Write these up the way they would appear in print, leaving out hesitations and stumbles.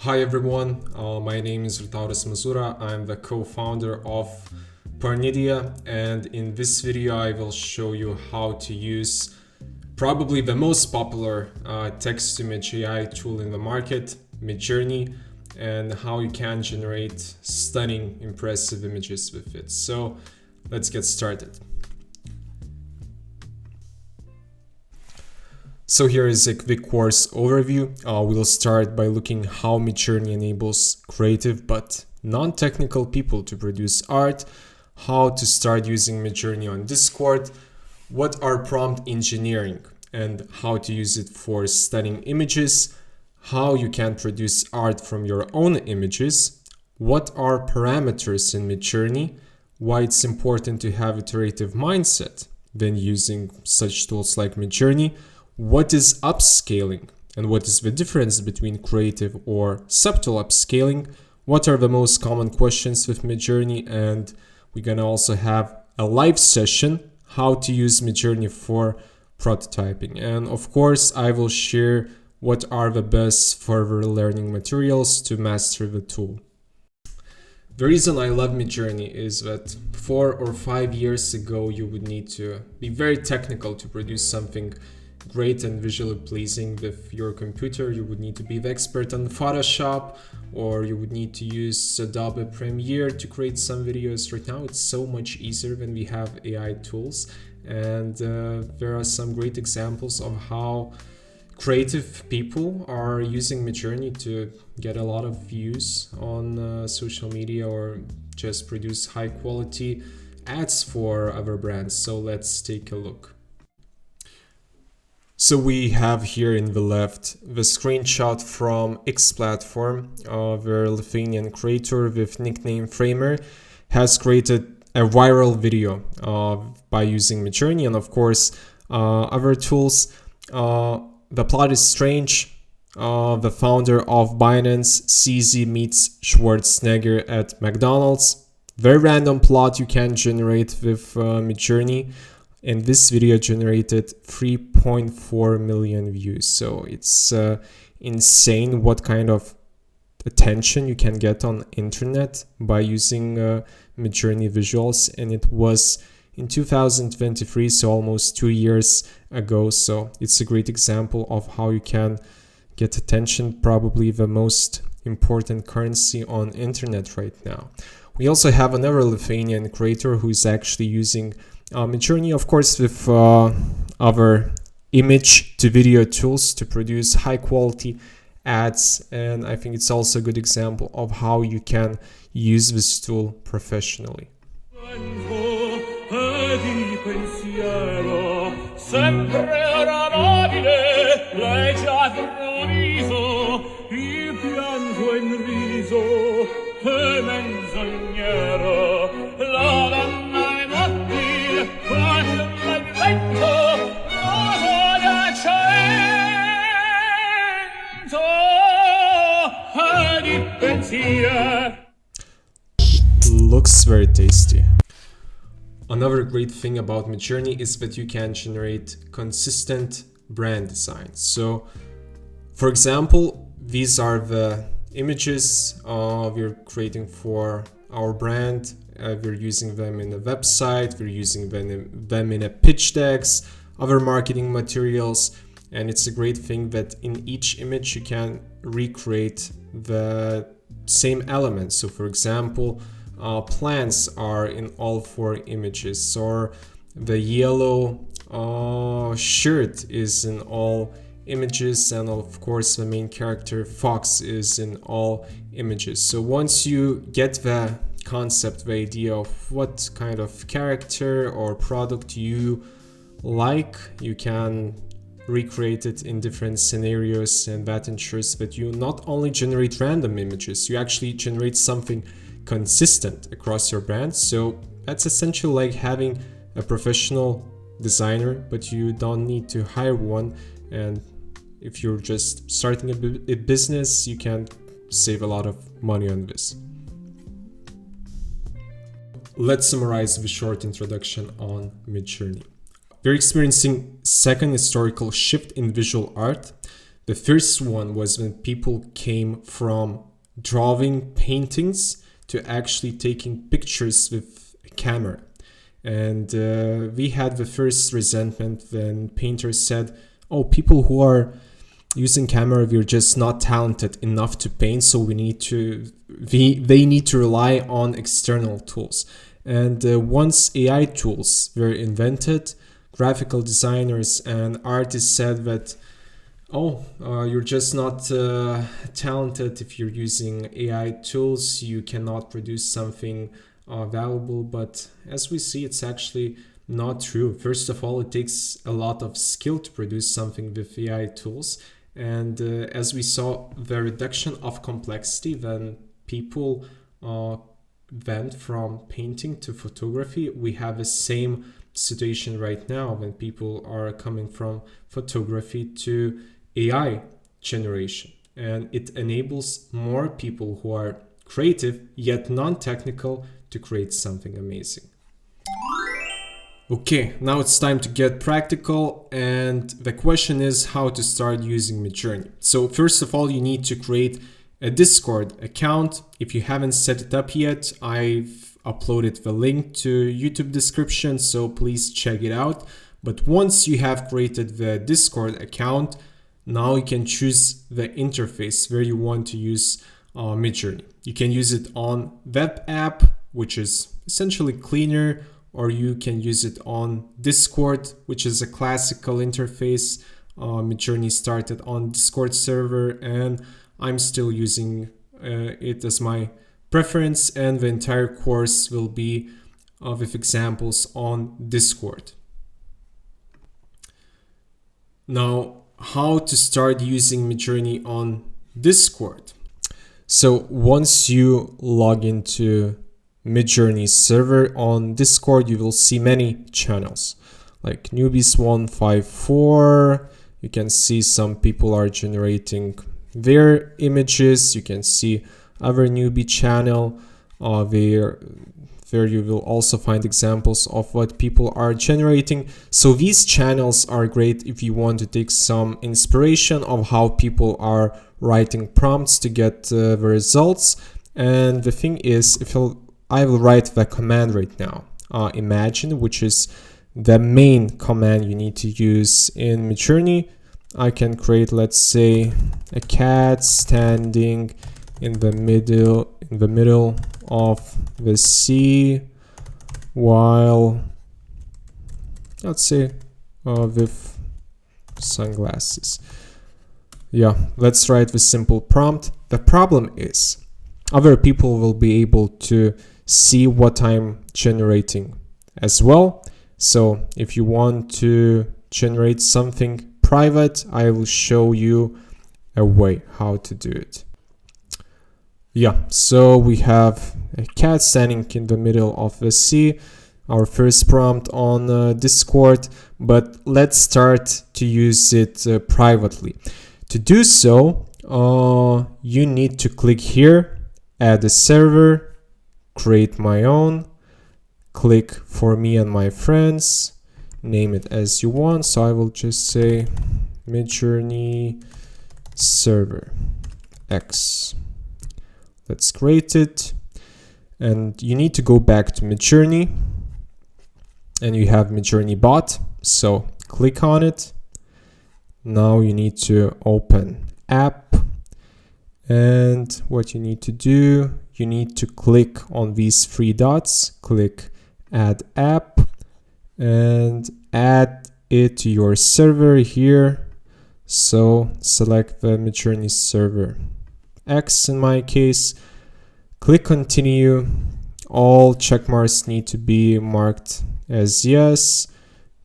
Hi everyone, my name is Rtauras Mazura. I'm the co-founder of Parnidia, and in this video I will show you how to use probably the most popular text-to-image AI tool in the market, Midjourney, and how you can generate stunning, impressive images with it. So let's get started. So here is a quick course overview. We'll start by looking how Midjourney enables creative but non-technical people to produce art, how to start using Midjourney on Discord, what are prompt engineering and how to use it for stunning images, how you can produce art from your own images, what are parameters in Midjourney, why it's important to have iterative mindset when using such tools like Midjourney, what is upscaling and what is the difference between creative or subtle upscaling, what are the most common questions with Midjourney, and we're gonna also have a live session, how to use Midjourney for prototyping. And of course, I will share what are the best further learning materials to master the tool. The reason I love Midjourney is that 4 or 5 years ago, you would need to be very technical to produce something great and visually pleasing with your computer. You would need to be the expert on Photoshop, or you would need to use Adobe Premiere to create some videos. Right now it's so much easier when we have AI tools, and there are some great examples of how creative people are using Midjourney to get a lot of views on social media or just produce high quality ads for other brands. So let's take a look. So we have here in the left the screenshot from X platform. The Lithuanian creator with nickname Framer has created a viral video by using Midjourney and of course other tools. The plot is strange. The founder of Binance, CZ meets Schwarzenegger at McDonald's. Very random plot you can generate with Midjourney. And this video generated 3.4 million views. So it's insane what kind of attention you can get on internet by using Midjourney visuals. And it was in 2023, so almost 2 years ago. So it's a great example of how you can get attention, probably the most important currency on internet right now. We also have another Lithuanian creator who is actually using Midjourney, of course, with other image to video tools to produce high quality ads. And I think it's also a good example of how you can use this tool professionally. Looks very tasty. Another great thing about Midjourney is that you can generate consistent brand designs. So, for example, these are the images we're creating for our brand. We're using them in a website, we're using them in a pitch decks, other marketing materials. And it's a great thing that in each image you can recreate the same elements. So for example, plants are in all 4 images, or the yellow shirt is in all images, and of course the main character Fox is in all images. So once you get the concept, the idea of what kind of character or product you like, you can recreate it in different scenarios, and that ensures that you not only generate random images, you actually generate something consistent across your brand. So that's essentially like having a professional designer, but you don't need to hire one. And if you're just starting a business, you can save a lot of money on this. Let's summarize the short introduction on Midjourney. We're experiencing second historical shift in visual art. The first one was when people came from drawing paintings to actually taking pictures with a camera. And we had the first resentment when painters said, oh, people who are using camera, we're just not talented enough to paint, so they need to rely on external tools. And once AI tools were invented, graphical designers and artists said that, you're just not talented if you're using AI tools, you cannot produce something valuable. But as we see, it's actually not true. First of all, it takes a lot of skill to produce something with AI tools. And as we saw, the reduction of complexity when people went from painting to photography, we have the same situation right now when people are coming from photography to AI generation. And it enables more people who are creative yet non-technical to create something amazing. Okay, now it's time to get practical, and the question is how to start using Midjourney. So first of all, you need to create a Discord account. If you haven't set it up yet, I've uploaded the link to YouTube description, so please check it out. But once you have created the Discord account, now you can choose the interface where you want to use Midjourney. You can use it on web app, which is essentially cleaner, or you can use it on Discord, which is a classical interface. Midjourney started on Discord server, and I'm still using it as my preference, and the entire course will be with examples on Discord. Now, how to start using Midjourney on Discord? So once you log into Midjourney server on Discord, you will see many channels like newbies 154. You can see some people are generating their images. You can see other newbie channel where you will also find examples of what people are generating. So these channels are great if you want to take some inspiration of how people are writing prompts to get the results. And the thing is, I will write the command right now, imagine, which is the main command you need to use in Midjourney. I can create, let's say, a cat standing in the middle of the sea while, let's say, with sunglasses. Yeah, let's write the simple prompt. The problem is other people will be able to see what I'm generating as well. So if you want to generate something private, I will show you a way how to do it. Yeah, so we have a cat standing in the middle of the sea, our first prompt on Discord, but let's start to use it privately. To do so, you need to click here, add a server, create my own, click for me and my friends, name it as you want. So I will just say Midjourney server X. Let's create it. And you need to go back to Midjourney, and you have Midjourney bot. So click on it. Now you need to open app, and what you need to do, you need to click on these three dots, click add app, and add it to your server here. So select the Midjourney server X in my case, click continue. All check marks need to be marked as yes.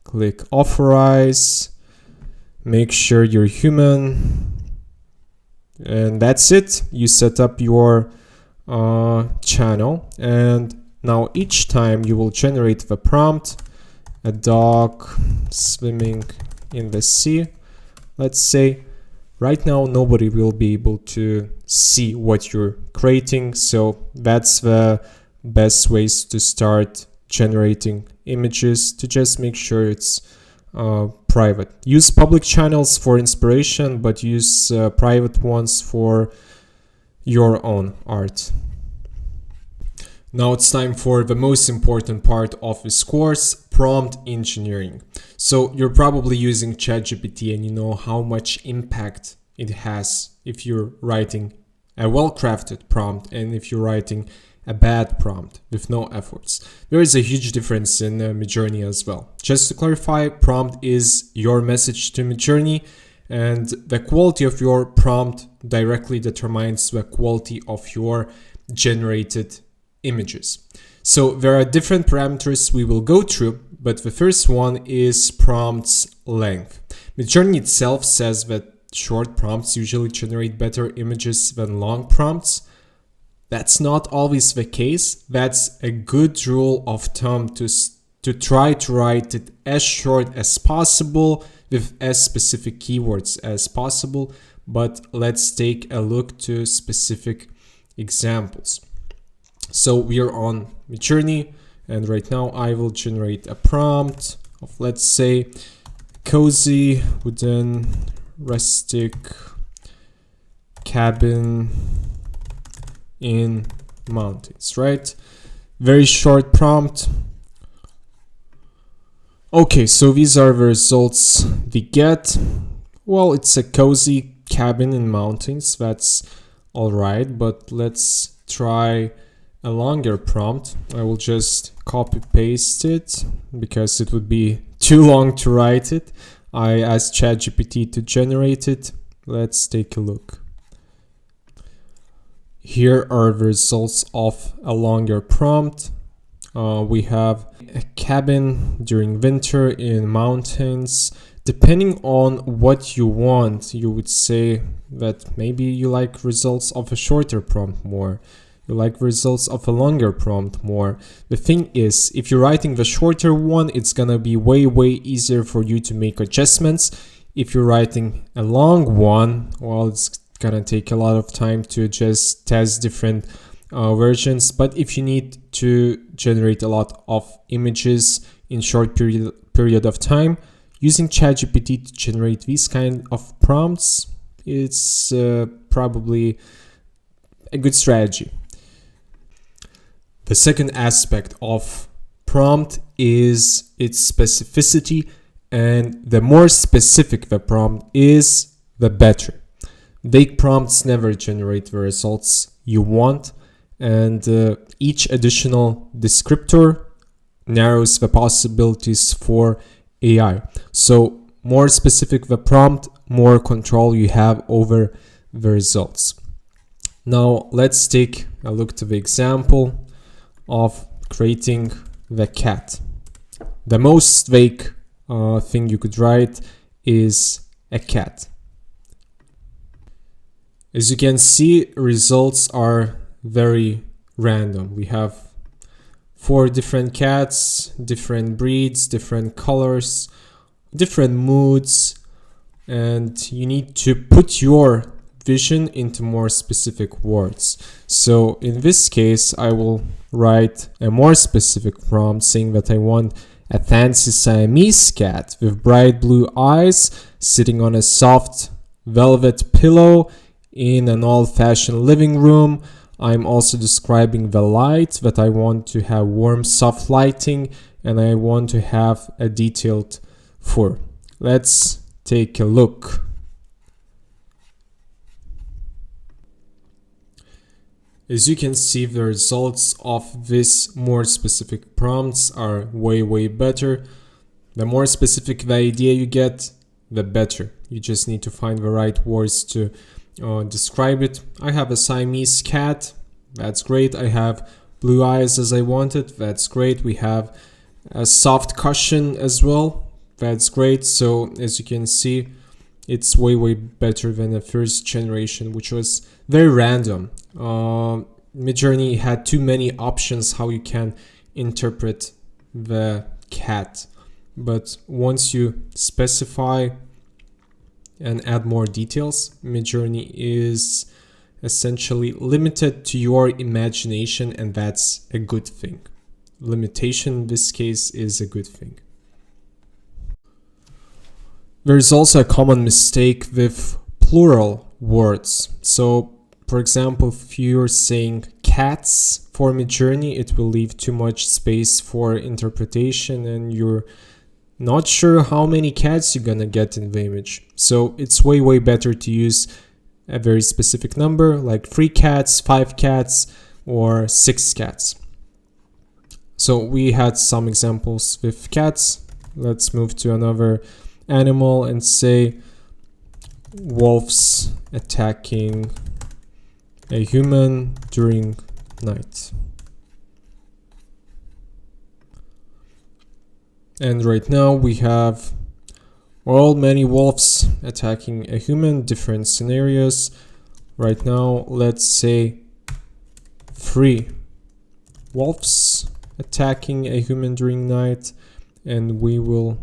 Click authorize, make sure you're human, and that's it. You set up your channel, and now each time you will generate the prompt, a dog swimming in the sea. Let's say right now nobody will be able to see what you're creating, so that's the best ways to start generating images, to just make sure it's private. Use public channels for inspiration, but use private ones for your own art. Now it's time for the most important part of this course, prompt engineering. So you're probably using ChatGPT and you know how much impact it has if you're writing a well-crafted prompt and if you're writing a bad prompt with no efforts. There is a huge difference in Midjourney as well. Just to clarify, prompt is your message to Midjourney, and the quality of your prompt directly determines the quality of your generated images. So there are different parameters we will go through, but the first one is prompt's length. Midjourney itself says that short prompts usually generate better images than long prompts. That's not always the case. That's a good rule of thumb to try to write it as short as possible with as specific keywords as possible. But let's take a look to specific examples. So we are on Midjourney, and right now I will generate a prompt of, let's say, cozy wooden rustic cabin in mountains, right? Very short prompt. Okay, so these are the results we get. Well, it's a cozy cabin in mountains. That's all right, but let's try a longer prompt. I will just copy paste it because it would be too long to write it. I asked ChatGPT to generate it. Let's take a look. Here are the results of a longer prompt. We have a cabin during winter in mountains. Depending on what you want, you would say that maybe you like results of a shorter prompt more. You like results of a longer prompt more. The thing is, if you're writing the shorter one, it's gonna be way easier for you to make adjustments. If you're writing a long one, well, it's gonna take a lot of time to just test different versions. But if you need to generate a lot of images in short period of time, using ChatGPT to generate these kind of prompts, it's probably a good strategy. The second aspect of prompt is its specificity, and the more specific the prompt is, the better. Vague prompts never generate the results you want, and each additional descriptor narrows the possibilities for AI. So more specific the prompt, more control you have over the results. Now let's take a look to the example of creating the cat. The most vague thing you could write is a cat. As you can see, results are very random. We have 4 different cats, different breeds, different colors, different moods, and you need to put your vision into more specific words. So in this case, I will write a more specific prompt saying that I want a fancy Siamese cat with bright blue eyes sitting on a soft velvet pillow in an old-fashioned living room. I'm also describing the light, that I want to have warm, soft lighting, and I want to have a detailed fur. Let's take a look. As you can see, the results of this more specific prompts are way better. The more specific the idea you get, the better. You just need to find the right words to describe it. I have a Siamese cat. That's great. I have blue eyes as I wanted. That's great. We have a soft cushion as well. That's great. So as you can see, it's way better than the first generation, which was very random. Midjourney had too many options how you can interpret the cat. But once you specify and add more details, Midjourney is essentially limited to your imagination, and that's a good thing. Limitation in this case is a good thing. There's also a common mistake with plural words. So, for example, if you're saying cats for Midjourney, it will leave too much space for interpretation and you're not sure how many cats you're gonna get in the image. So it's way better to use a very specific number like 3 cats, 5 cats, or 6 cats. So we had some examples with cats. Let's move to another animal and say wolves attacking a human during night. And right now we have many wolves attacking a human, different scenarios. Right now, let's say 3 wolves attacking a human during night, and we will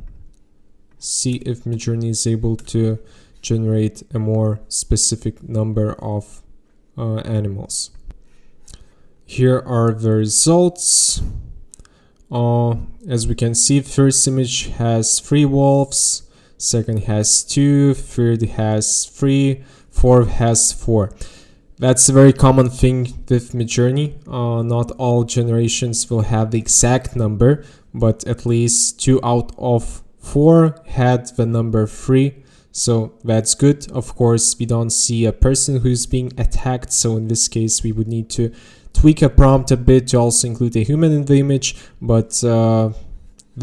see if Midjourney is able to generate a more specific number of animals. Here are the results. As we can see, first image has 3 wolves, second has 2, third has 3, fourth has 4. That's a very common thing with Midjourney. Not all generations will have the exact number, but at least 2 out of 4 had the number 3. So that's good. Of course, we don't see a person who's being attacked. So in this case, we would need to tweak a prompt a bit to also include a human in the image. But the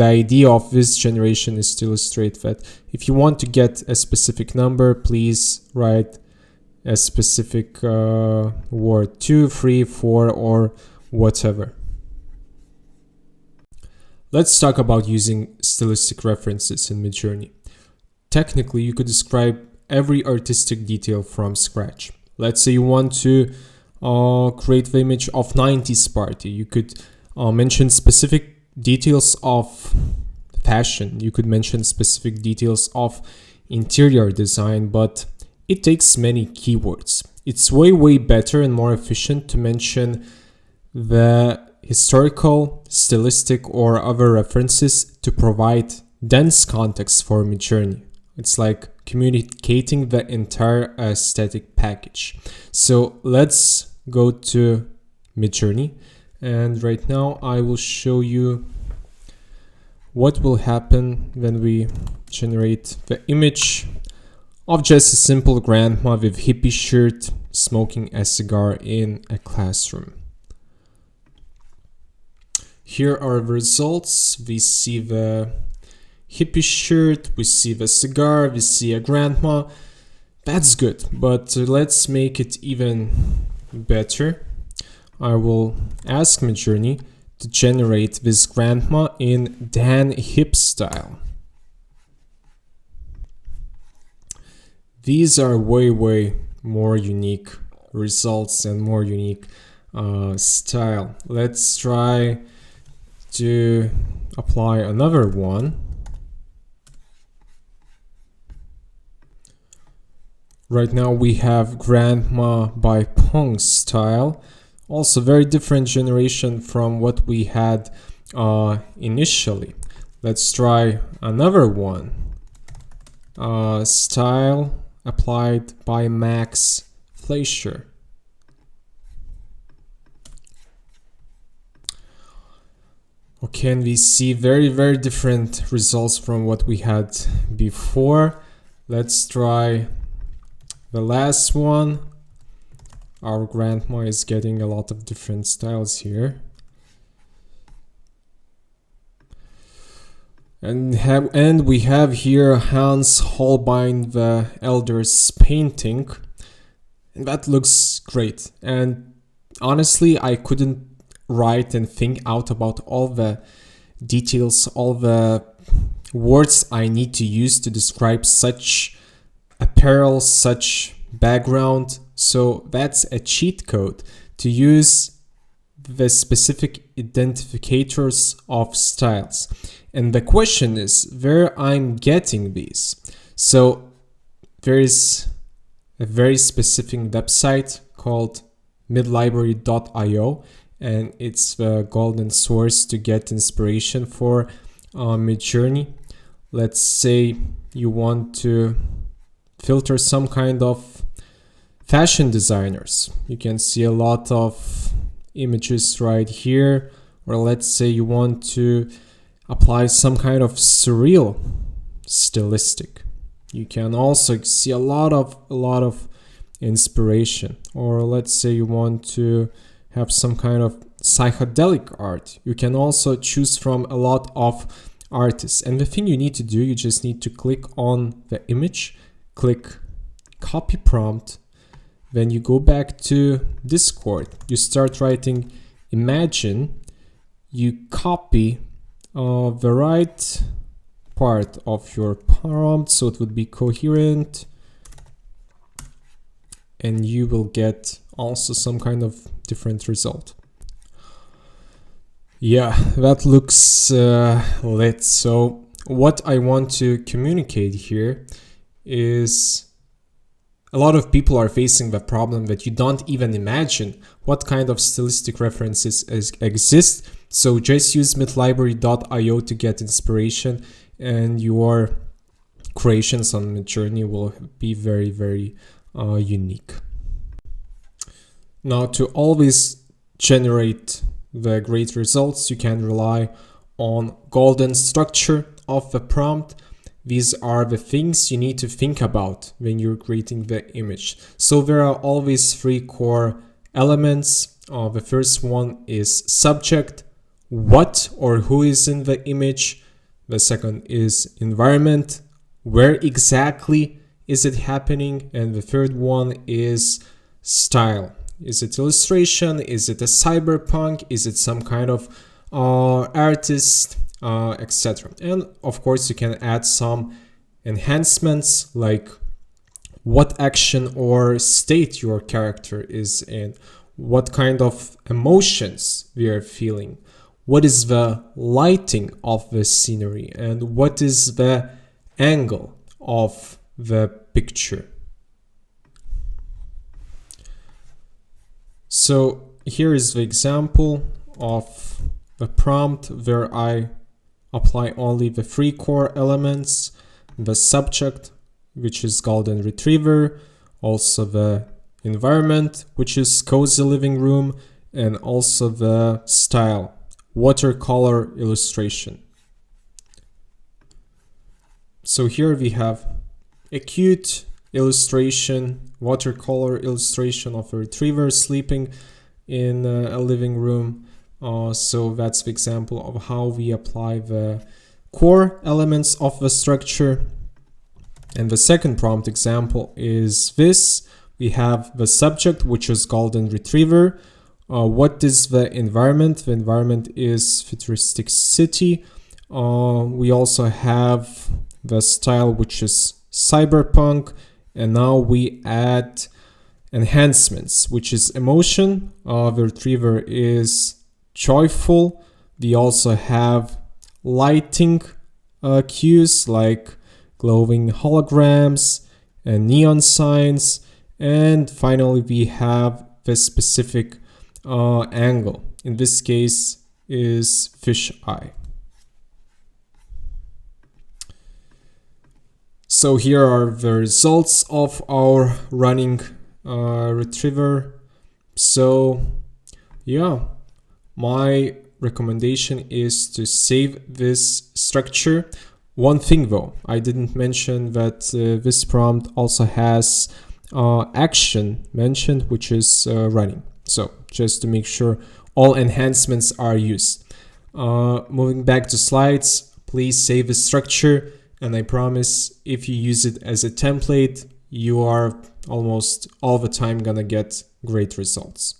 idea of this generation is to illustrate that if you want to get a specific number, please write a specific word, 2, 3, 4, or whatever. Let's talk about using stylistic references in Midjourney. Technically, you could describe every artistic detail from scratch. Let's say you want to create the image of 90s party. You could mention specific details of fashion. You could mention specific details of interior design, but it takes many keywords. It's way better and more efficient to mention the historical, stylistic, or other references to provide dense context for Midjourney. It's like communicating the entire aesthetic package. So let's go to Midjourney, and right now I will show you what will happen when we generate the image of just a simple grandma with hippie shirt smoking a cigar in a classroom. Here are the results. We see the hippie shirt, we see the cigar, we see a grandma. That's good, but let's make it even better. I will ask Midjourney to generate this grandma in Dan Hip style. These are way more unique results and more unique style. Let's try to apply another one. Right now we have Grandma by Pong style. Also very different generation from what we had initially. Let's try another one. Style applied by Max Fleischer. Okay, and we see very different results from what we had before. Let's try the last one. Our grandma is getting a lot of different styles here. And we have here Hans Holbein the Elder's painting. And that looks great. And honestly, I couldn't write and think out about all the details, all the words I need to use to describe such apparel, such background. So that's a cheat code to use the specific identifiers of styles. And the question is where I'm getting these. So there is a very specific website called midlibrary.io, and it's the golden source to get inspiration for Midjourney. Let's say you want to filter some kind of fashion designers. You can see a lot of images right here. Or let's say you want to apply some kind of surreal stylistic. You can also see a lot of inspiration. Or let's say you want to have some kind of psychedelic art. You can also choose from a lot of artists. And the thing you need to do, you just need to click on the image, click copy prompt. Then you go back to Discord. You start writing imagine. You copy the right part of your prompt, so it would be coherent, and you will get also some kind of different result. Yeah, that looks lit. So what I want to communicate here is a lot of people are facing the problem that you don't even imagine what kind of stylistic references exist. So just use midlibrary.io to get inspiration, and your creations on Midjourney will be very, very unique. Now, to always generate the great results, you can rely on golden structure of the prompt. These are the things you need to think about when you're creating the image. So there are always three core elements. The first one is subject, what or who is in the image. The second is environment, where exactly is it happening. And the third one is style. Is it illustration? Is it a cyberpunk? Is it some kind of artist, etc. And of course you can add some enhancements, like what action or state your character is in, what kind of emotions we are feeling, what is the lighting of the scenery, and what is the angle of the picture. So here is the example of a prompt where I apply only the three core elements: the subject, which is golden retriever, also the environment, which is cozy living room, and also the style, watercolor illustration. So here we have a cute illustration, watercolor illustration of a retriever sleeping in a living room. So that's the example of how we apply the core elements of the structure. And the second prompt example is this. We have the subject, which is golden retriever. What is the environment? The environment is futuristic city. We also have the style, which is cyberpunk. And now we add enhancements, which is emotion. The retriever is joyful. We also have lighting cues like glowing holograms and neon signs. And finally, we have the specific angle. In this case is fish eye. So here are the results of our running retriever. So yeah, my recommendation is to save this structure. One thing though, I didn't mention that this prompt also has action mentioned, which is running. So just to make sure all enhancements are used. Moving back to slides, please save the structure. And I promise if you use it as a template, you are almost all the time gonna get great results.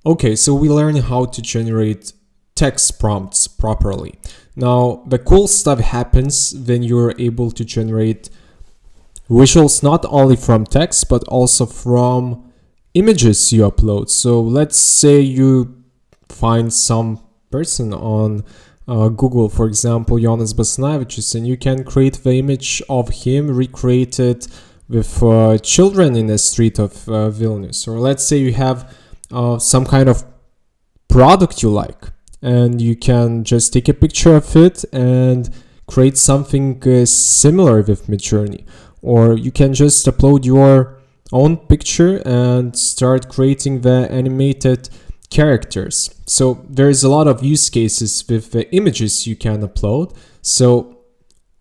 Okay, so we learned how to generate text prompts properly. Now, the cool stuff happens when you're able to generate visuals not only from text, but also from images you upload. So let's say you find some person on Google, for example, Jonas Basanavičius, and you can create the image of him recreated with children in the street of Vilnius. Or let's say you have some kind of product you like, and you can just take a picture of it and create something similar with Midjourney, or you can just upload your own picture and start creating the animated characters. So there's a lot of use cases with the images you can upload. So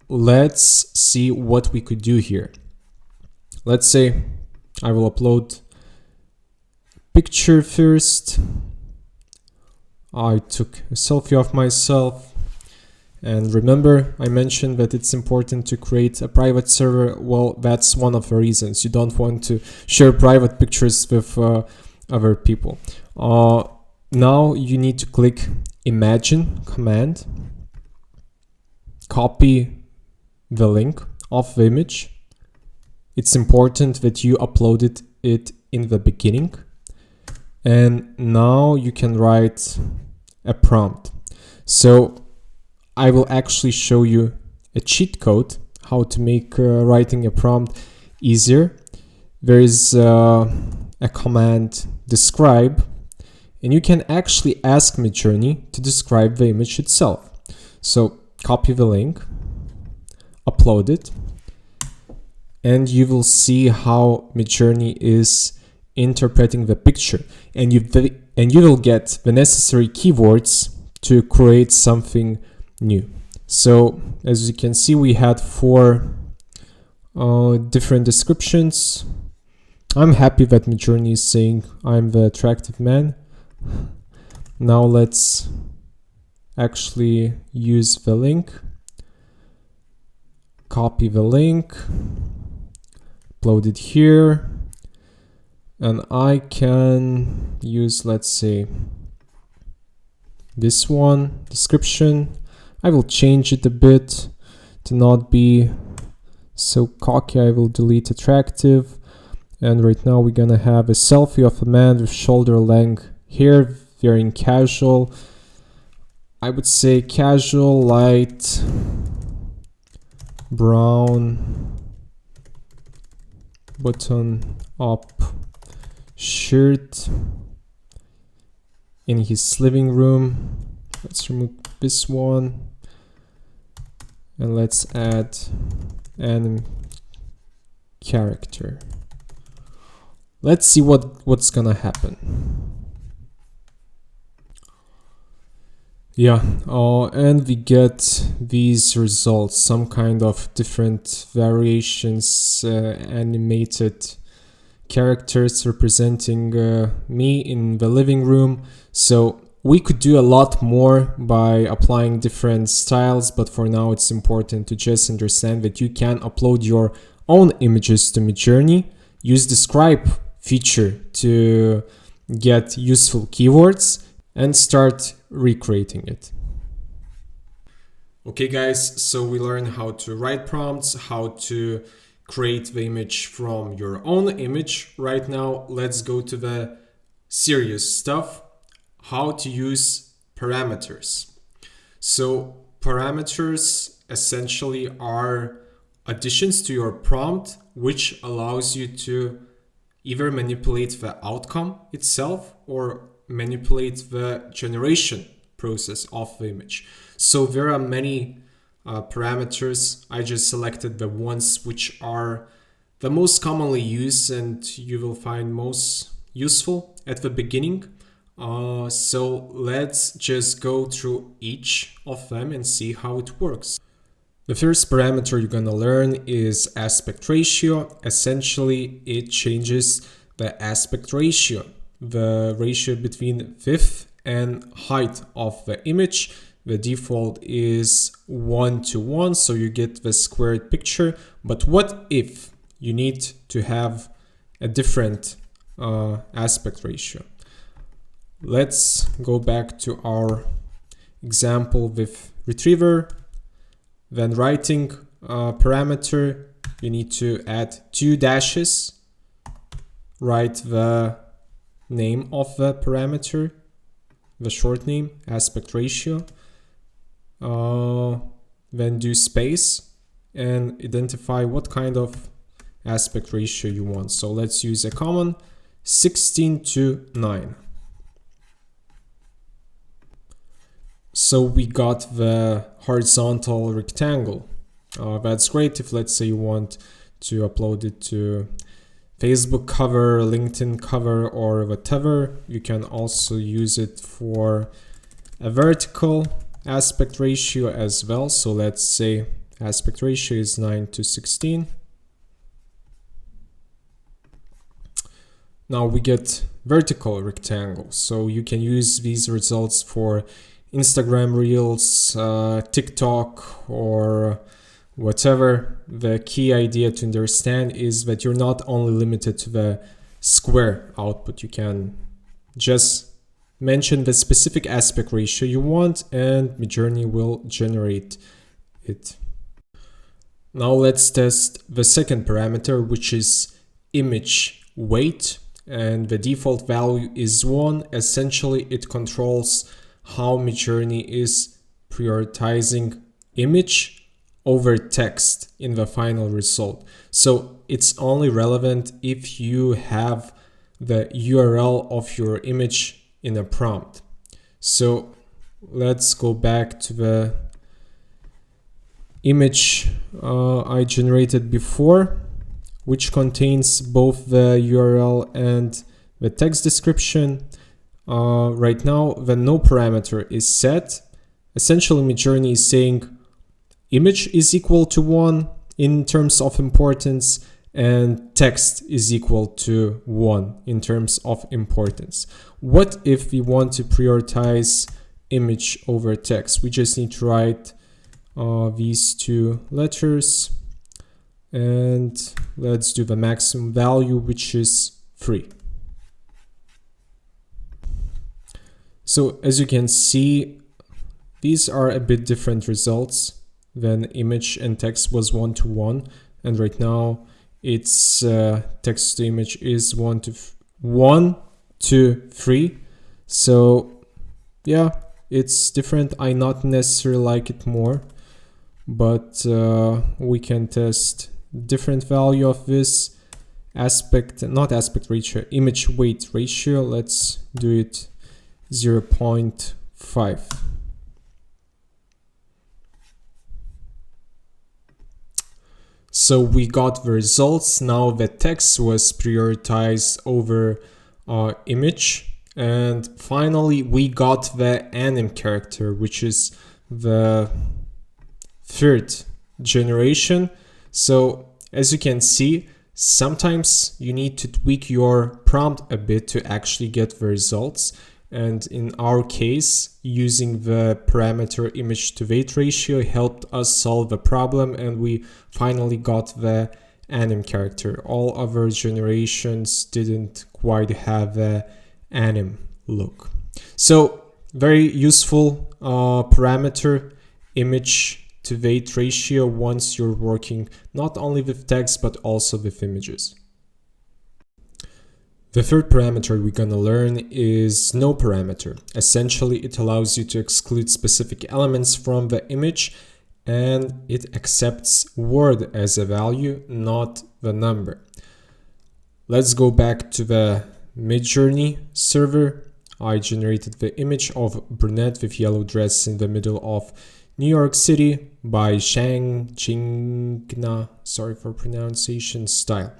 let's see what we could do here. Let's say I will upload picture first. I took a selfie of myself. And remember, I mentioned that it's important to create a private server. Well, that's one of the reasons. You don't want to share private pictures with other people. Now you need to click Imagine command, copy the link of the image. It's important that you uploaded it in the beginning. And now you can write a prompt. So I will actually show you a cheat code how to make writing a prompt easier. There is a command describe, and you can actually ask Midjourney to describe the image itself. So copy the link, upload it, and you will see how Midjourney is interpreting the picture, and you will get the necessary keywords to create something new. So as you can see, we had 4 different descriptions. I'm happy that Midjourney is saying I'm the attractive man. Now let's actually use the link, copy the link, upload it here, and I can use, let's say, this one, description. I will change it a bit to not be so cocky. I will delete attractive. And right now we're gonna have a selfie of a man with shoulder length hair, wearing casual. I would say casual, light brown button up shirt in his living room. Let's remove this one. And let's add an character. Let's see what's gonna happen. Yeah, and we get these results, some kind of different variations, animated characters representing me in the living room. So we could do a lot more by applying different styles, but for now it's important to just understand that you can upload your own images to Midjourney, use the describe feature to get useful keywords, and start recreating it. Okay guys, so we learned how to write prompts, how to create the image from your own image. Right now, let's go to the serious stuff. How to use parameters. So parameters essentially are additions to your prompt, which allows you to either manipulate the outcome itself or manipulate the generation process of the image. So there are many parameters. I just selected the ones which are the most commonly used and you will find most useful at the beginning. So let's just go through each of them and see how it works. The first parameter you're gonna learn is aspect ratio. Essentially, it changes the aspect ratio, the ratio between width and height of the image. The default is 1:1, so you get the squared picture. But what if you need to have a different aspect ratio? Let's go back to our example with retriever. When writing a parameter, you need to add 2 dashes, write the name of the parameter, the short name, aspect ratio, then do space and identify what kind of aspect ratio you want. So let's use a common 16:9. So we got the horizontal rectangle. That's great if, let's say, you want to upload it to Facebook cover, LinkedIn cover, or whatever. You can also use it for a vertical aspect ratio as well. So let's say aspect ratio is 9:16. Now we get vertical rectangles. So you can use these results for Instagram Reels, TikTok, or whatever. The key idea to understand is that you're not only limited to the square output. You can just mention the specific aspect ratio you want and Midjourney will generate it. Now let's test the second parameter, which is image weight, and the default value is 1. Essentially, it controls how Midjourney is prioritizing image over text in the final result. So it's only relevant if you have the URL of your image in a prompt. So let's go back to the image I generated before, which contains both the URL and the text description. Right now, the no parameter is set. Essentially, Midjourney is saying image is equal to 1 in terms of importance and text is equal to 1 in terms of importance. What if we want to prioritize image over text? We just need to write these two letters, and let's do the maximum value, which is 3. So as you can see, these are a bit different results than image and text was 1:1, and right now it's text to image is 1 to 3. So yeah, it's different. I not necessarily like it more, but we can test different value of this not aspect ratio, image weight ratio. Let's do it 0.5. So we got the results. Now the text was prioritized over image. And finally, we got the anim character, which is the third generation. So as you can see, sometimes you need to tweak your prompt a bit to actually get the results. And in our case, using the parameter image to weight ratio helped us solve the problem, and we finally got the anim character. All other generations didn't quite have the anim look. So very useful parameter, image to weight ratio, once you're working not only with text but also with images. The third parameter we're gonna learn is no parameter. Essentially, it allows you to exclude specific elements from the image, and it accepts word as a value, not the number. Let's go back to the Midjourney server. I generated the image of brunette with yellow dress in the middle of New York City by Shang Jingna, sorry for pronunciation, style.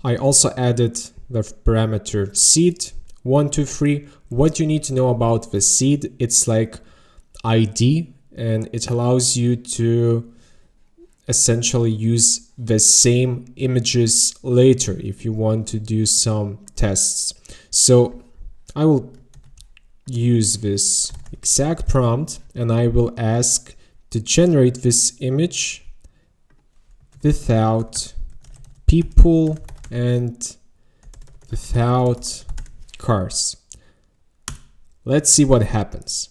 I also added the parameter seed 1, 2, 3. What you need to know about the seed, it's like ID, and it allows you to essentially use the same images later if you want to do some tests. So I will use this exact prompt and I will ask to generate this image without people and without cars. Let's see what happens.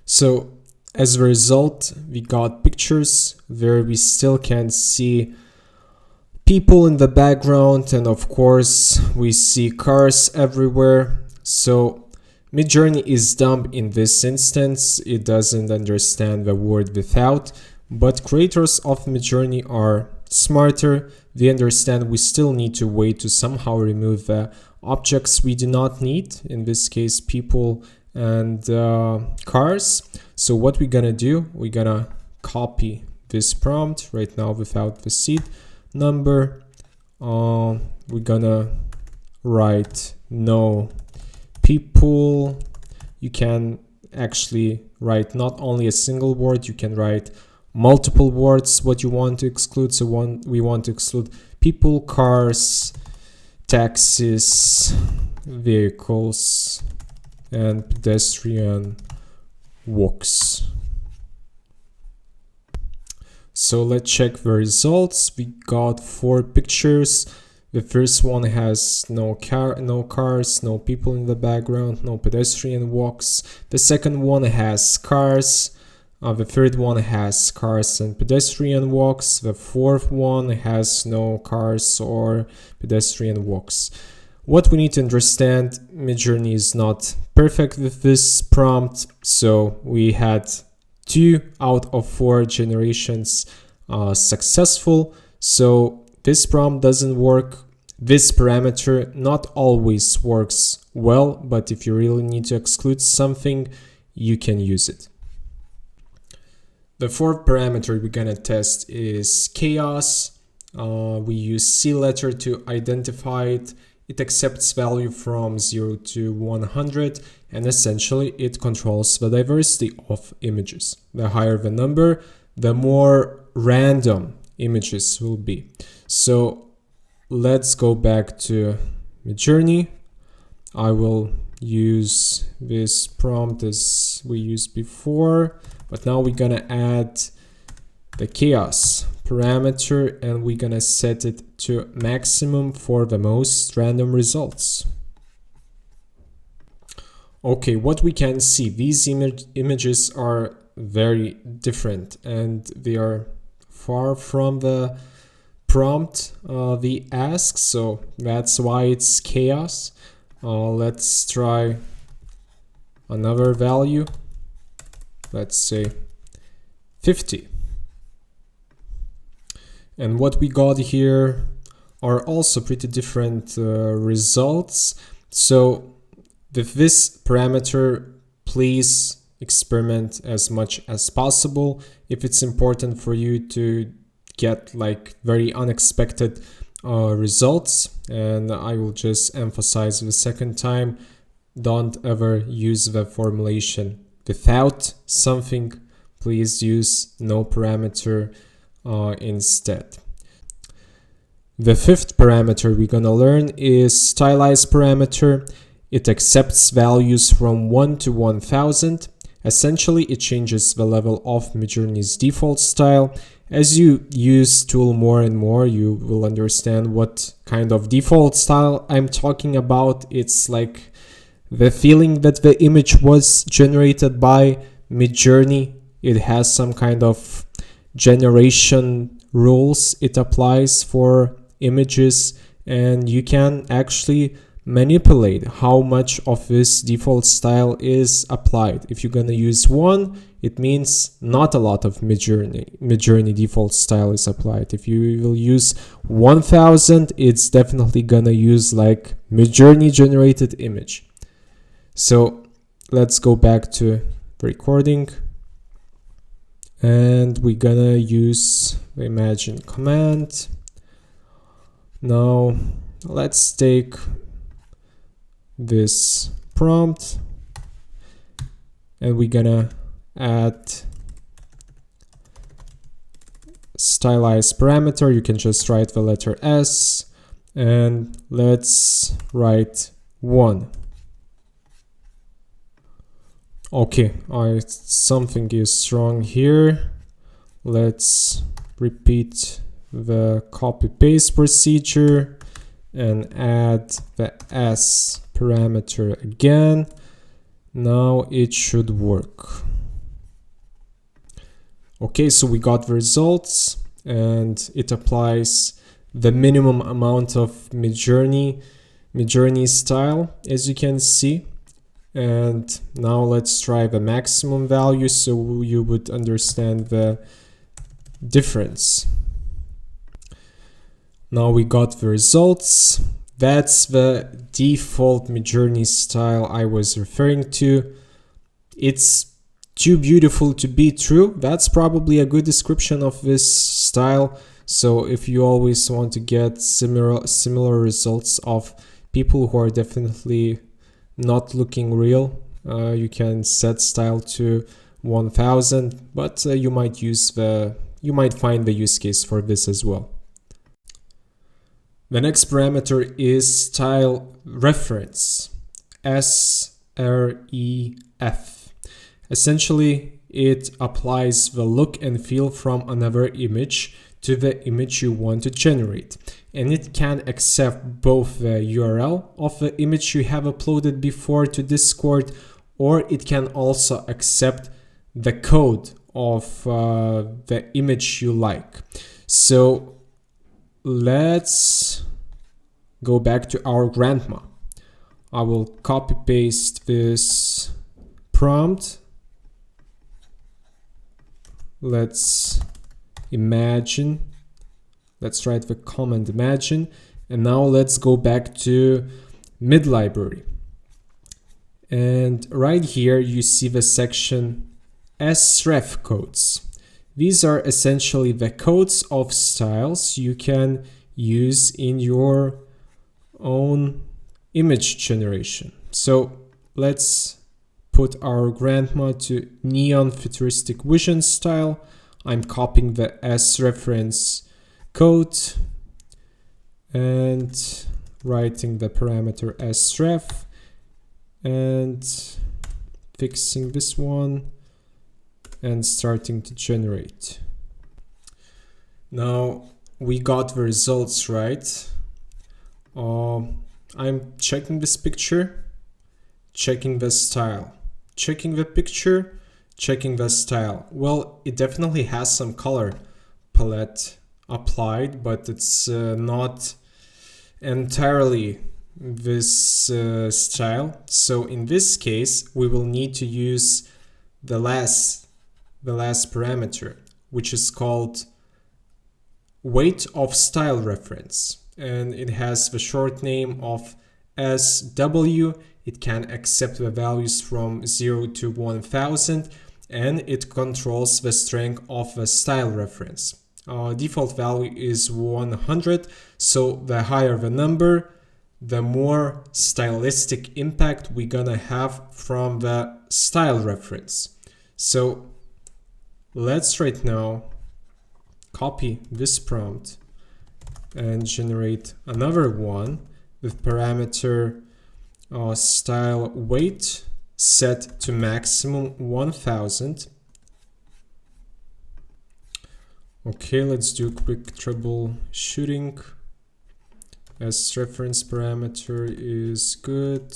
So as a result, we got pictures where we still can see people in the background, and of course we see cars everywhere. So Midjourney is dumb in this instance. It doesn't understand the word without, but creators of Midjourney are smarter. They understand we still need to wait to somehow remove the objects we do not need, in this case people and cars. So what we're gonna do, we're gonna copy this prompt right now without the seed number. We're gonna write no people. You can actually write not only a single word, you can write multiple words what you want to exclude. So we want to exclude people, cars, taxis, vehicles, and pedestrian walks. So let's check the results. We got 4 pictures. The first one has no cars, no people in the background, no pedestrian walks. The second one has cars. The third one has cars and pedestrian walks. The fourth one has no cars or pedestrian walks. What we need to understand, Midjourney is not perfect with this prompt, so we had 2 out of 4 generations successful. So this prompt doesn't work. This parameter not always works well, but if you really need to exclude something, you can use it. The fourth parameter we're gonna test is chaos. We use C letter to identify it. It accepts value from 0 to 100, and essentially it controls the diversity of images. The higher the number, the more random images will be. So let's go back to Midjourney. I will use this prompt as we used before, but now we're gonna add the chaos parameter and we're gonna set it to maximum for the most random results. Okay, what we can see, these images are very different and they are far from the prompt we ask, so that's why it's chaos. Let's try another value. Let's say 50. And what we got here are also pretty different results. So with this parameter, please experiment as much as possible. If it's important for you to get like very unexpected results, and I will just emphasize the second time, don't ever use the formulation without something. Please use no parameter instead. The fifth parameter we're gonna learn is Stylize parameter. It accepts values from 1 to 1000. Essentially, it changes the level of Midjourney's default style. As you use tool more and more, you will understand what kind of default style I'm talking about. It's like the feeling that the image was generated by Midjourney. It has some kind of generation rules it applies for images, and you can actually manipulate how much of this default style is applied. If you're gonna use 1, it means not a lot of Midjourney default style is applied. If you will use 1000, it's definitely gonna use like Midjourney generated image. So let's go back to the recording, and we're gonna use the imagine command. Now let's take this prompt and we're gonna add Stylize parameter. You can just write the letter S, and let's write 1. Okay, something is wrong here. Let's repeat the copy paste procedure and add the S parameter again. Now it should work. Okay, so we got the results, and it applies the minimum amount of Midjourney style, as you can see. And now let's try the maximum value so you would understand the difference. Now we got the results. That's the default Midjourney style I was referring to. it's too beautiful to be true. That's probably a good description of this style. So if you always want to get similar results of people who are definitely not looking real, you can set style to 1000, but you might find the use case for this as well. The next parameter is style reference, SREF. Essentially, it applies the look and feel from another image to the image you want to generate. And it can accept both the URL of the image you have uploaded before to Discord, or it can also accept the code of the image you like. So let's go back to our grandma. I will copy paste this prompt. Let's write the command imagine, and now let's go back to Midlibrary. And right here you see the section sref codes. These are essentially the codes of styles you can use in your own image generation. So let's put our grandma to neon futuristic vision style. I'm copying the sReference code and writing the parameter sref and fixing this one and starting to generate. Now we got the results right. I'm checking this picture, checking the style, checking the picture, checking the style. Well, it definitely has some color palette applied, but it's not entirely this style. So in this case, we will need to use the last parameter, which is called weight of style reference. And it has the short name of SW. It can accept the values from 0 to 1000, and it controls the strength of the style reference. Default value is 100, so the higher the number, the more stylistic impact we're gonna have from the style reference. So let's right now copy this prompt and generate another one with parameter style weight set to maximum 1000. Okay, let's do quick troubleshooting. As reference parameter is good.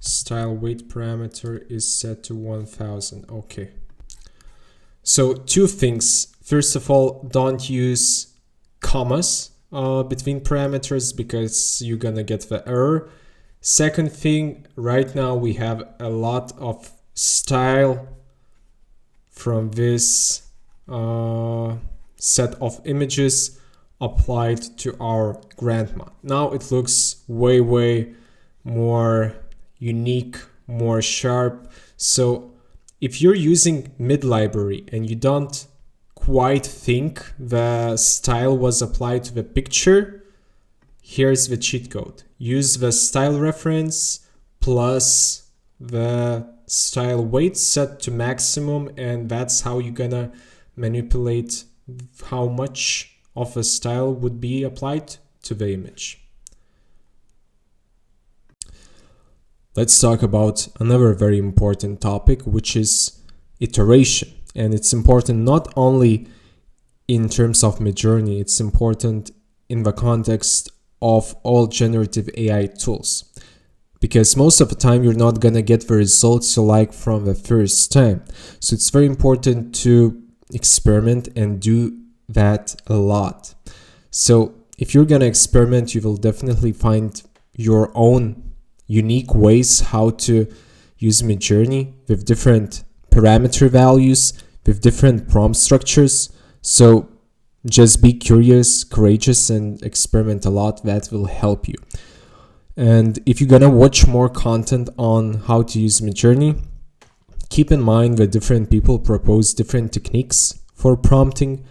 Style weight parameter is set to 1000. Okay. So two things. First of all, don't use commas between parameters because you're gonna get the error. Second thing, right now we have a lot of style from this set of images applied to our grandma. Now it looks way more unique, more sharp. So if you're using Midlibrary and you don't quite think the style was applied to the picture, here's the cheat code. Use the style reference plus the style weight set to maximum, and that's how you're gonna manipulate how much of a style would be applied to the image. Let's talk about another very important topic, which is iteration. And it's important not only in terms of Midjourney, it's important in the context of all generative AI tools. Because most of the time you're not gonna get the results you like from the first time. So it's very important to experiment and do that a lot. So if you're gonna experiment, you will definitely find your own unique ways how to use Midjourney with different parameter values, with different prompt structures. So just be curious, courageous, and experiment a lot. That will help you. And if you're gonna watch more content on how to use Midjourney, Keep in mind that different people propose different techniques for prompting.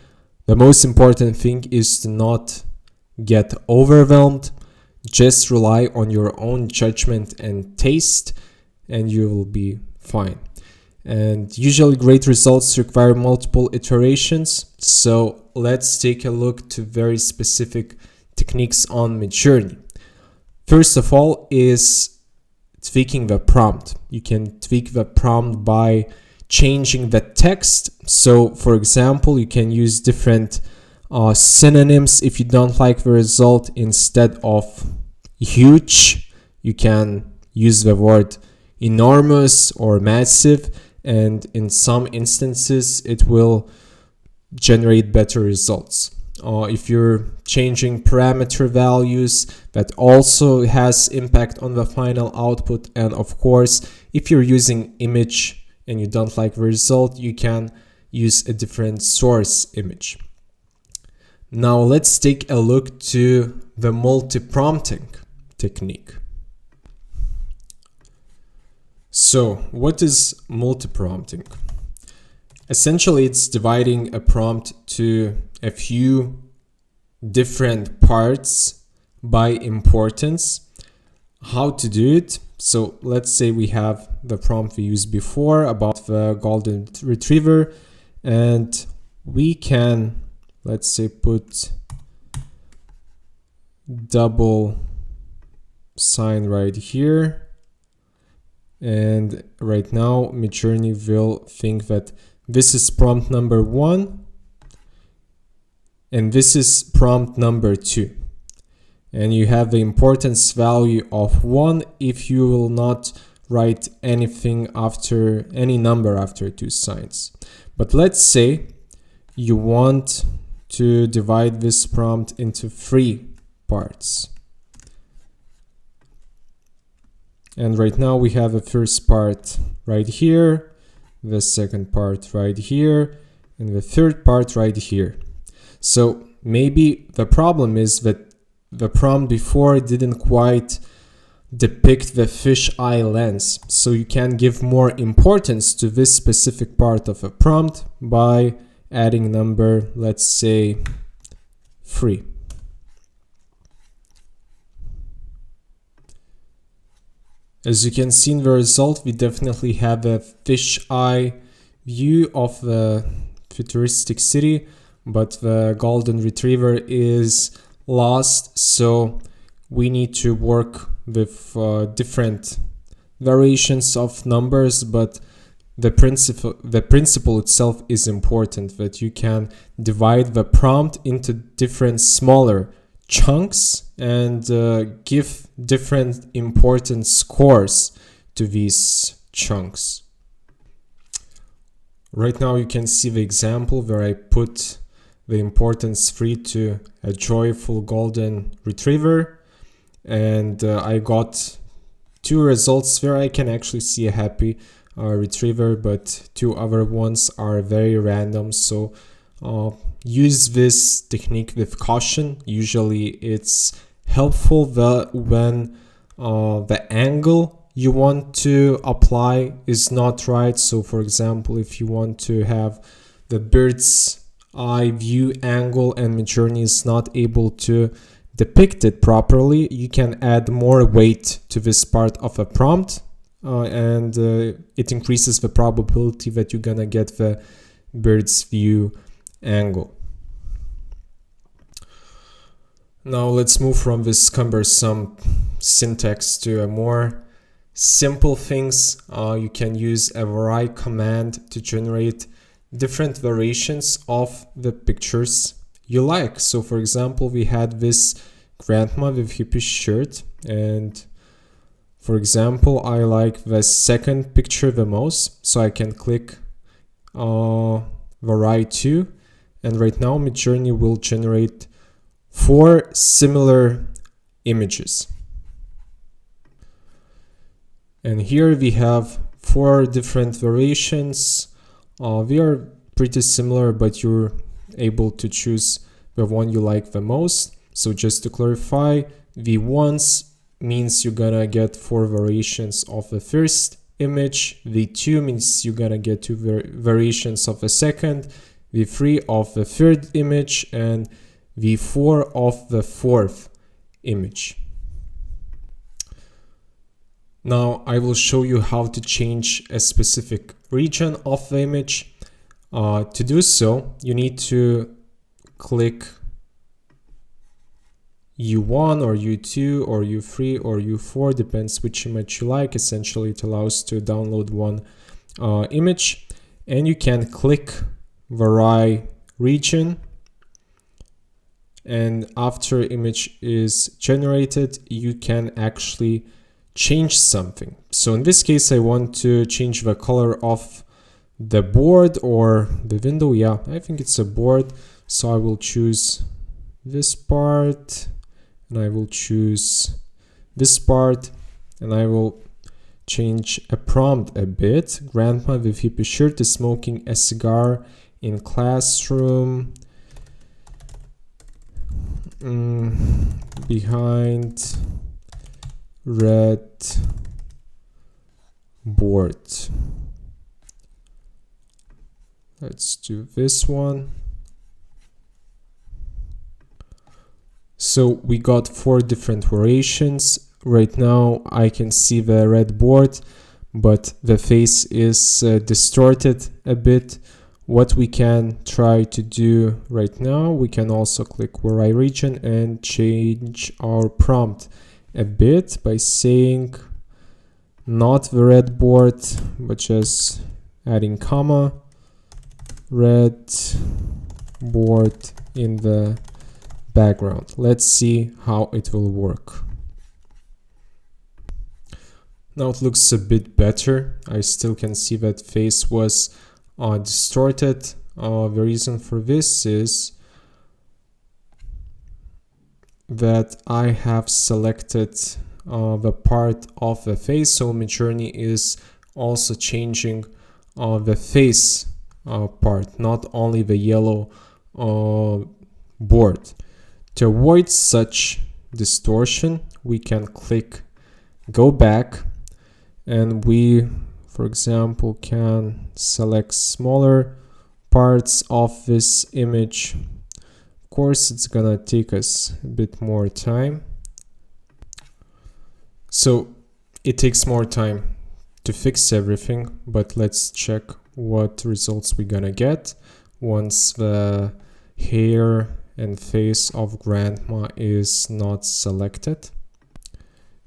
The most important thing is to not get overwhelmed. Just rely on your own judgment and taste, and you will be fine. And usually great results require multiple iterations. So let's take a look to very specific techniques on Midjourney. First of all is tweaking the prompt. You can tweak the prompt by changing the text. So for example, you can use different synonyms. If you don't like the result, instead of huge, you can use the word enormous or massive, and in some instances it will generate better results. If you're changing parameter values, that also has impact on the final output. And of course, if you're using image and you don't like the result, you can use a different source image. Now let's take a look to the multi-prompting technique. So what is multi-prompting? Essentially, it's dividing a prompt to a few different parts by importance. How to do it? So let's say we have the prompt we used before about the golden retriever, and we can, let's say, put double sign right here. And right now, Midjourney will think that this is prompt number 1 and this is prompt number 2. And you have the importance value of 1 if you will not write anything after any number after 2 signs. But let's say you want to divide this prompt into 3 parts. And right now we have a first part right here, the second part right here, and the third part right here. So maybe the problem is that the prompt before didn't quite depict the fisheye lens. So you can give more importance to this specific part of a prompt by adding number, let's say 3. As you can see in the result, we definitely have a fisheye view of the futuristic city, but the golden retriever is lost. So we need to work with different variations of numbers, but the principle itself is important, that you can divide the prompt into different smaller chunks and give different importance scores to these chunks. Right now you can see the example where I put the importance 3 to a joyful golden retriever, and I got 2 results where I can actually see a happy retriever, but 2 other ones are very random. So use this technique with caution. Usually it's helpful when the angle you want to apply is not right. So for example, if you want to have the bird's eye view angle and Midjourney is not able to depict it properly, you can add more weight to this part of a prompt, and it increases the probability that you're gonna get the bird's view angle. Now let's move from this cumbersome syntax to a more simple things. You can use a vary command to generate different variations of the pictures you like. So for example, we had this grandma with hippie shirt, and for example, I like the second picture the most, so I can click vary to, and right now Midjourney will generate 4 similar images. And here we have 4 different variations. They are pretty similar, but you're able to choose the one you like the most. So just to clarify, the once means you're gonna get 4 variations of the first image. V2 means you're gonna get two variations of a second, V3 of the third image, and V4 of the fourth image. Now I will show you how to change a specific region of the image. To do so, you need to click U1 or U2 or U3 or U4, depends which image you like. Essentially, it allows to download one image, and you can click Vary Region, and after image is generated, you can actually change something. So in this case, I want to change the color of the board or the window. Yeah, I think it's a board. So I will choose this part, and I will choose this part, and I will change a prompt a bit. Grandma with hippie shirt is smoking a cigar in classroom behind red board. Let's do this one. So we got 4 different variations. Right now I can see the red board, but the face is distorted a bit. What we can try to do right now, we can also click Vary Region and change our prompt a bit by saying not the red board, but just adding comma, red board in the background. Let's see how it will work. Now it looks a bit better. I still can see that face was distorted. The reason for this is that I have selected the part of the face, so Midjourney is also changing the face part, not only the yellow board. To avoid such distortion, we can click go back, and we, for example, can select smaller parts of this image. Of course, it's gonna take us a bit more time. So it takes more time to fix everything, but let's check what results we're gonna get once the hair and face of grandma is not selected.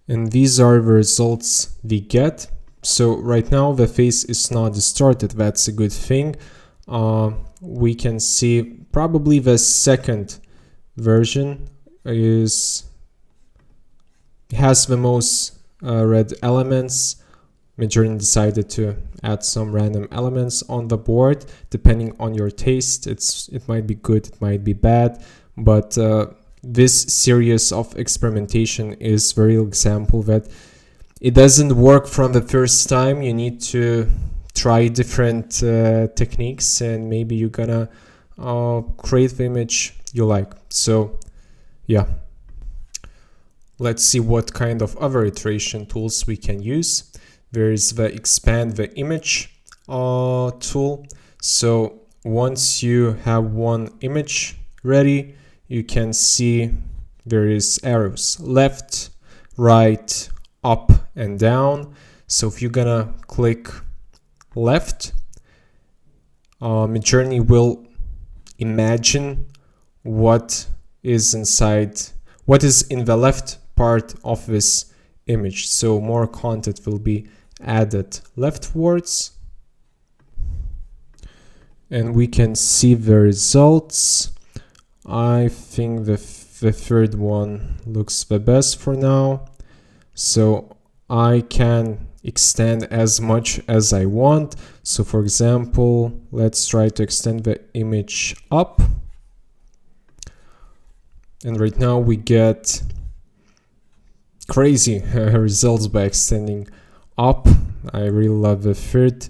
And these are the results we get. So right now the face is not distorted. That's a good thing. We can see probably the second version has the most red elements. Midjourney decided to add some random elements on the board. Depending on your taste, it might be good, it might be bad, but this series of experimentation is a real example that it doesn't work from the first time. You need to try different techniques, and maybe you're gonna create the image you like. So yeah, let's see what kind of other iteration tools we can use. There is the expand the image tool. So once you have one image ready, you can see there is arrows left, right, up and down. So if you're gonna click left, Midjourney will imagine what is in the left part of this image. So more content will be added leftwards, and we can see the results. I think the third one looks the best for now. So I can extend as much as I want. So for example, let's try to extend the image up. And right now we get crazy results by extending up. I really love the third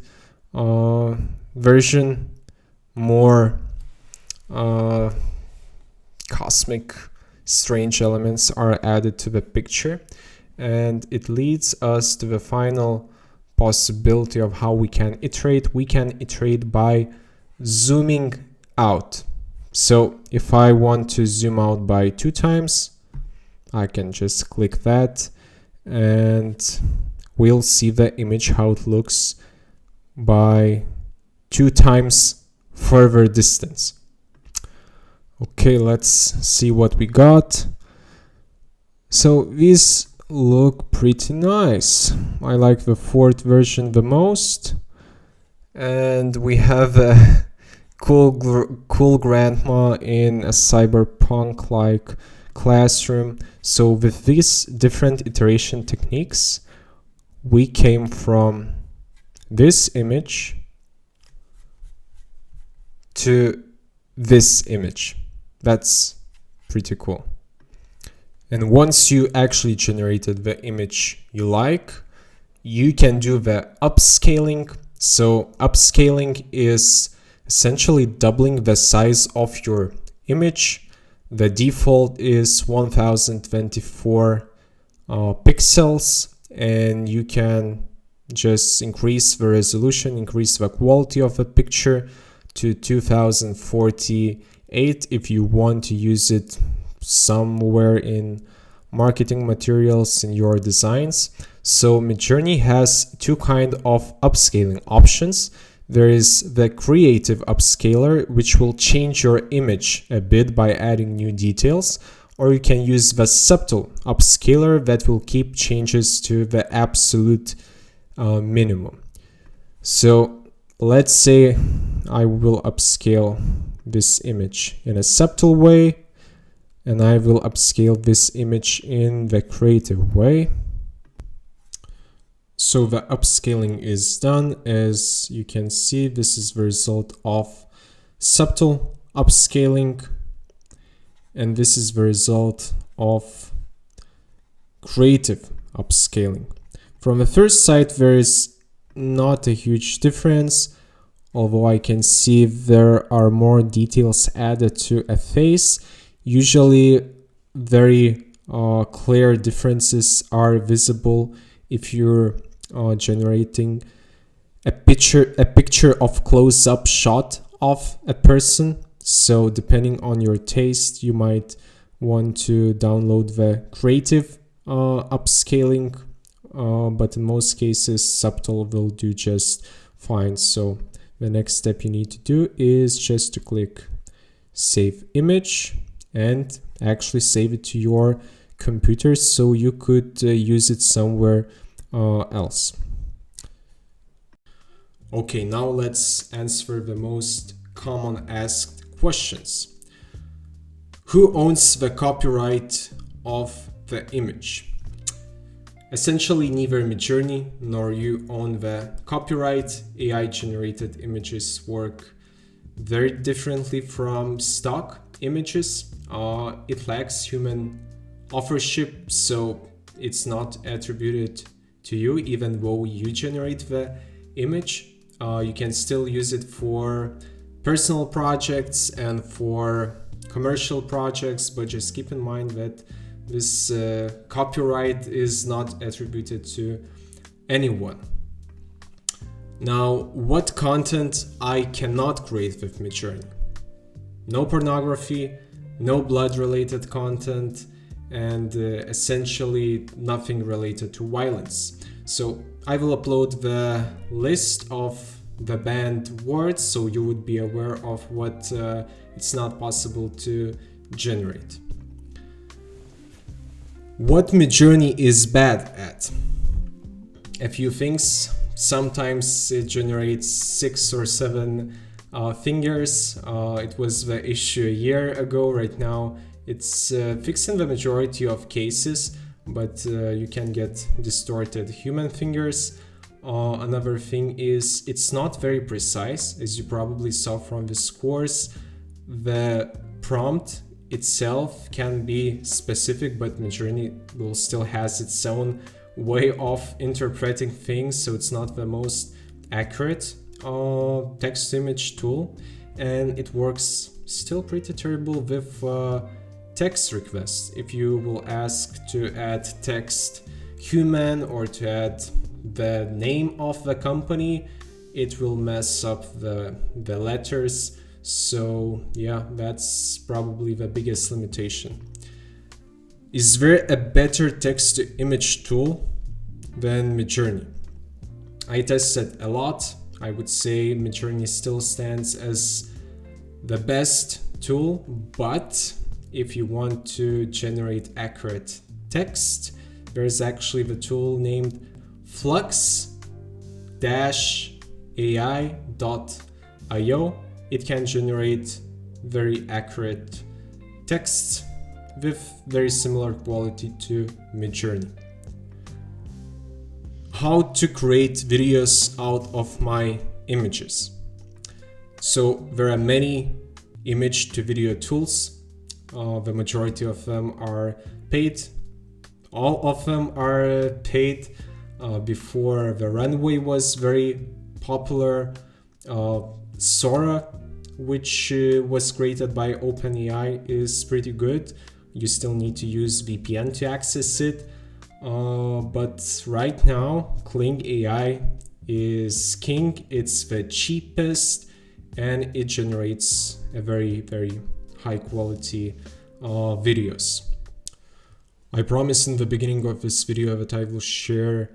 version. More cosmic, strange elements are added to the picture, and it leads us to the final possibility of how we can iterate. We can iterate by zooming out. So if I want to zoom out by 2 times, I can just click that and we'll see the image how it looks by 2 times further distance. Okay, let's see what we got. So these look pretty nice. I like the 4th version the most. And we have a cool grandma in a cyberpunk-like classroom. So with these different iteration techniques, we came from this image to this image. That's pretty cool. And once you actually generated the image you like, you can do the upscaling. So upscaling is essentially doubling the size of your image. The default is 1024 pixels, and you can just increase the resolution, increase the quality of the picture to 2048 if you want to use it somewhere in marketing materials in your designs. So Midjourney has 2 kinds of upscaling options. There is the creative upscaler, which will change your image a bit by adding new details, or you can use the subtle upscaler that will keep changes to the absolute minimum. So let's say I will upscale this image in a subtle way, and I will upscale this image in the creative way. So the upscaling is done. As you can see, this is the result of subtle upscaling, and this is the result of creative upscaling. From the first sight, there is not a huge difference, although I can see there are more details added to a face. Usually very clear differences are visible if you're generating a picture of close-up shot of a person. So depending on your taste, you might want to download the creative upscaling, but in most cases subtle will do just fine. So the next step you need to do is just to click save image and actually save it to your computer so you could use it somewhere else. Okay, now let's answer the most common asked questions. Who owns the copyright of the image? Essentially, neither Midjourney nor you own the copyright. AI generated images work very differently from stock images. It lacks human authorship, so it's not attributed to you, even though you generate the image. You can still use it for personal projects and for commercial projects, but just keep in mind that this copyright is not attributed to anyone. Now, what content I cannot create with Midjourney? No pornography, no blood-related content, and essentially nothing related to violence. So I will upload the list of the banned words so you would be aware of what it's not possible to generate. What Midjourney is bad at? A few things. Sometimes it generates 6 or 7 fingers. It was the issue a year ago. Right now it's fixed in the majority of cases, but you can get distorted human fingers. Another thing is it's not very precise. As you probably saw from this course, the prompt itself can be specific, but Midjourney will still has its own way of interpreting things, so it's not the most accurate text-to-image tool, and it works still pretty terrible with text requests. If you will ask to add text human or to add the name of the company, it will mess up the letters. So yeah, that's probably the biggest limitation. Is there a better text to image tool than Midjourney? I tested a lot. I would say Midjourney still stands as the best tool, but if you want to generate accurate text, there's actually the tool named flux-ai.io. It can generate very accurate text with very similar quality to Midjourney. How to create videos out of my images. So there are many image to video tools. The majority of them are paid. All of them are paid. Before the Runway was very popular. Sora, which was created by OpenAI, is pretty good. You still need to use VPN to access it. But right now, Kling AI is king. It's the cheapest and it generates a very, very high quality videos. I promised in the beginning of this video that I will share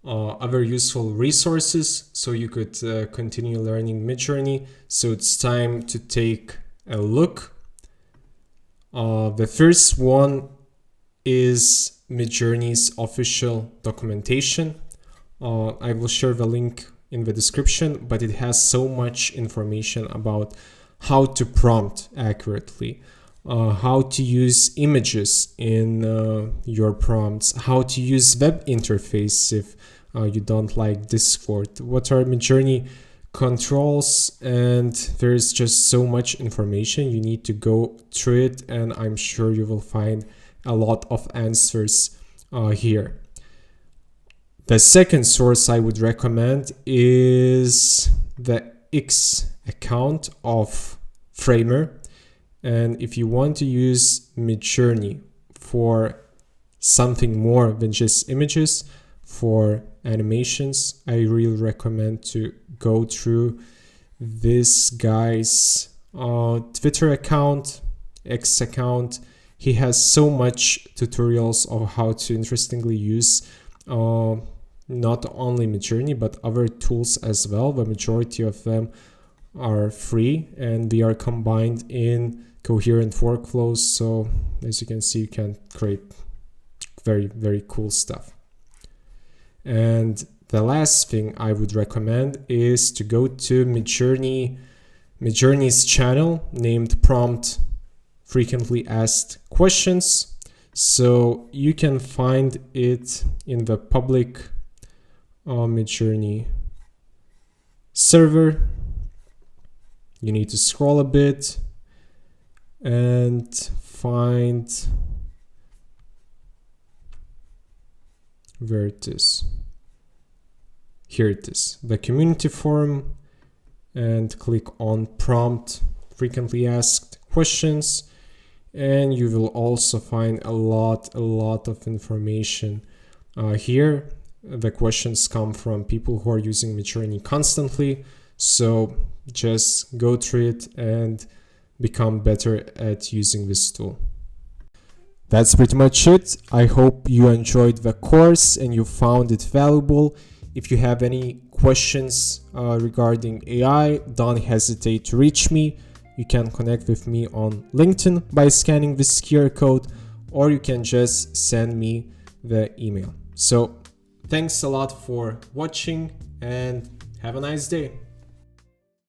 other useful resources so you could continue learning Midjourney. So it's time to take a look. The first one is Midjourney's official documentation. I will share the link in the description, but it has so much information about how to prompt accurately, how to use images in your prompts, how to use web interface if you don't like Discord, what are Midjourney controls, and there's just so much information. You need to go through it, and I'm sure you will find a lot of answers here. The second source I would recommend is the X account of Framer. And if you want to use Midjourney for something more than just images, for animations, I really recommend to go through this guy's Twitter account, X account. He has so much tutorials of how to interestingly use not only Midjourney but other tools as well. The majority of them are free and they are combined in coherent workflows. So as you can see, you can create very, very cool stuff. And the last thing I would recommend is to go to Midjourney's channel named Prompt Frequently Asked Questions. So you can find it in the public Midjourney server. You need to scroll a bit and find where it is. Here it is, the community forum, and click on Prompt Frequently Asked Questions. And you will also find a lot of information here. The questions come from people who are using Midjourney constantly. So just go through it and become better at using this tool. That's pretty much it. I hope you enjoyed the course and you found it valuable. If you have any questions regarding AI, don't hesitate to reach me. You can connect with me on LinkedIn by scanning this QR code, or you can just send me the email. So thanks a lot for watching and have a nice day.